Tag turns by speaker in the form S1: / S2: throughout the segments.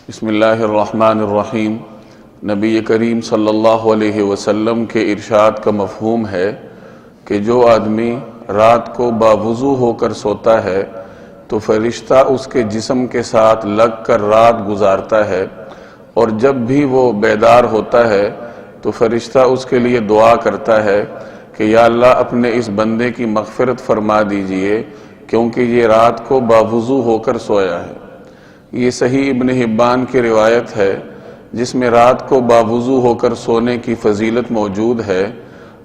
S1: بسم اللہ الرحمن الرحیم۔ نبی کریم صلی اللہ علیہ وسلم کے ارشاد کا مفہوم ہے کہ جو آدمی رات کو باوضو ہو کر سوتا ہے تو فرشتہ اس کے جسم کے ساتھ لگ کر رات گزارتا ہے، اور جب بھی وہ بیدار ہوتا ہے تو فرشتہ اس کے لیے دعا کرتا ہے کہ یا اللہ اپنے اس بندے کی مغفرت فرما دیجئے کیونکہ یہ رات کو باوضو ہو کر سویا ہے۔ یہ صحیح ابن حبان کی روایت ہے جس میں رات کو باوضو ہو کر سونے کی فضیلت موجود ہے۔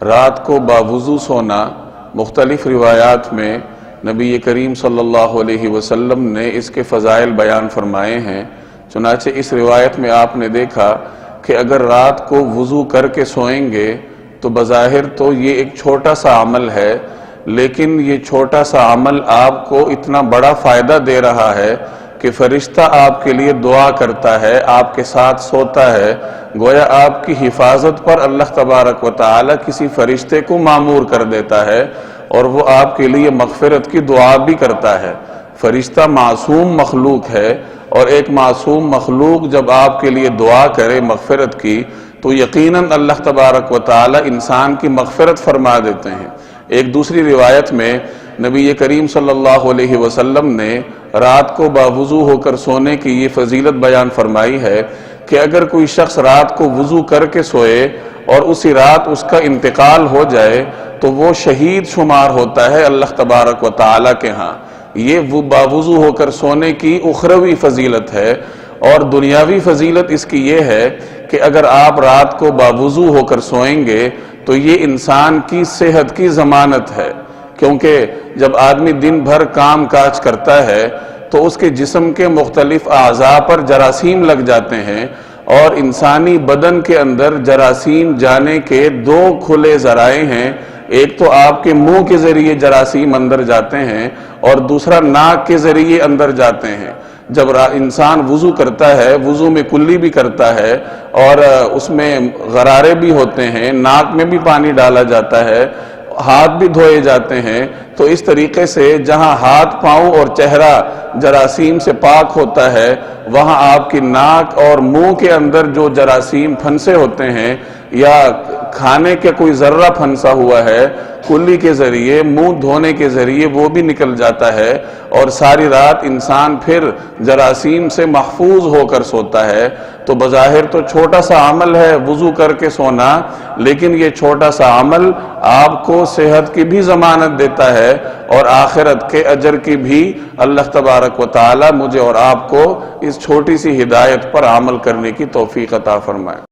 S1: رات کو باوضو سونا مختلف روایات میں نبی کریم صلی اللہ علیہ وسلم نے اس کے فضائل بیان فرمائے ہیں۔ چنانچہ اس روایت میں آپ نے دیکھا کہ اگر رات کو وضو کر کے سوئیں گے تو بظاہر تو یہ ایک چھوٹا سا عمل ہے، لیکن یہ چھوٹا سا عمل آپ کو اتنا بڑا فائدہ دے رہا ہے کہ فرشتہ آپ کے لیے دعا کرتا ہے، آپ کے ساتھ سوتا ہے، گویا آپ کی حفاظت پر اللہ تبارک و تعالی کسی فرشتے کو مامور کر دیتا ہے اور وہ آپ کے لیے مغفرت کی دعا بھی کرتا ہے۔ فرشتہ معصوم مخلوق ہے، اور ایک معصوم مخلوق جب آپ کے لیے دعا کرے مغفرت کی تو یقیناً اللہ تبارک و تعالی انسان کی مغفرت فرما دیتے ہیں۔ ایک دوسری روایت میں نبی کریم صلی اللہ علیہ وسلم نے رات کو باوضو ہو کر سونے کی یہ فضیلت بیان فرمائی ہے کہ اگر کوئی شخص رات کو وضو کر کے سوئے اور اسی رات اس کا انتقال ہو جائے تو وہ شہید شمار ہوتا ہے اللہ تبارک و تعالی کے ہاں۔ یہ وہ باوضو ہو کر سونے کی اخروی فضیلت ہے، اور دنیاوی فضیلت اس کی یہ ہے کہ اگر آپ رات کو باوضو ہو کر سوئیں گے تو یہ انسان کی صحت کی ضمانت ہے، کیونکہ جب آدمی دن بھر کام کاج کرتا ہے تو اس کے جسم کے مختلف اعضاء پر جراثیم لگ جاتے ہیں، اور انسانی بدن کے اندر جراثیم جانے کے دو کھلے ذرائع ہیں۔ ایک تو آپ کے منہ کے ذریعے جراثیم اندر جاتے ہیں اور دوسرا ناک کے ذریعے اندر جاتے ہیں۔ جب انسان وضو کرتا ہے، وضو میں کلی بھی کرتا ہے اور اس میں غرارے بھی ہوتے ہیں، ناک میں بھی پانی ڈالا جاتا ہے، ہاتھ بھی دھوئے جاتے ہیں، تو اس طریقے سے جہاں ہاتھ پاؤں اور چہرہ جراثیم سے پاک ہوتا ہے وہاں آپ کی ناک اور منہ کے اندر جو جراثیم پھنسے ہوتے ہیں یا کھانے کے کوئی ذرہ پھنسا ہوا ہے کلی کے ذریعے، منہ دھونے کے ذریعے وہ بھی نکل جاتا ہے، اور ساری رات انسان پھر جراثیم سے محفوظ ہو کر سوتا ہے۔ تو بظاہر تو چھوٹا سا عمل ہے وضو کر کے سونا، لیکن یہ چھوٹا سا عمل آپ کو صحت کی بھی ضمانت دیتا ہے اور آخرت کے اجر کی بھی۔ اللہ تبارک و تعالی مجھے اور آپ کو اس چھوٹی سی ہدایت پر عمل کرنے کی توفیق عطا فرمائے۔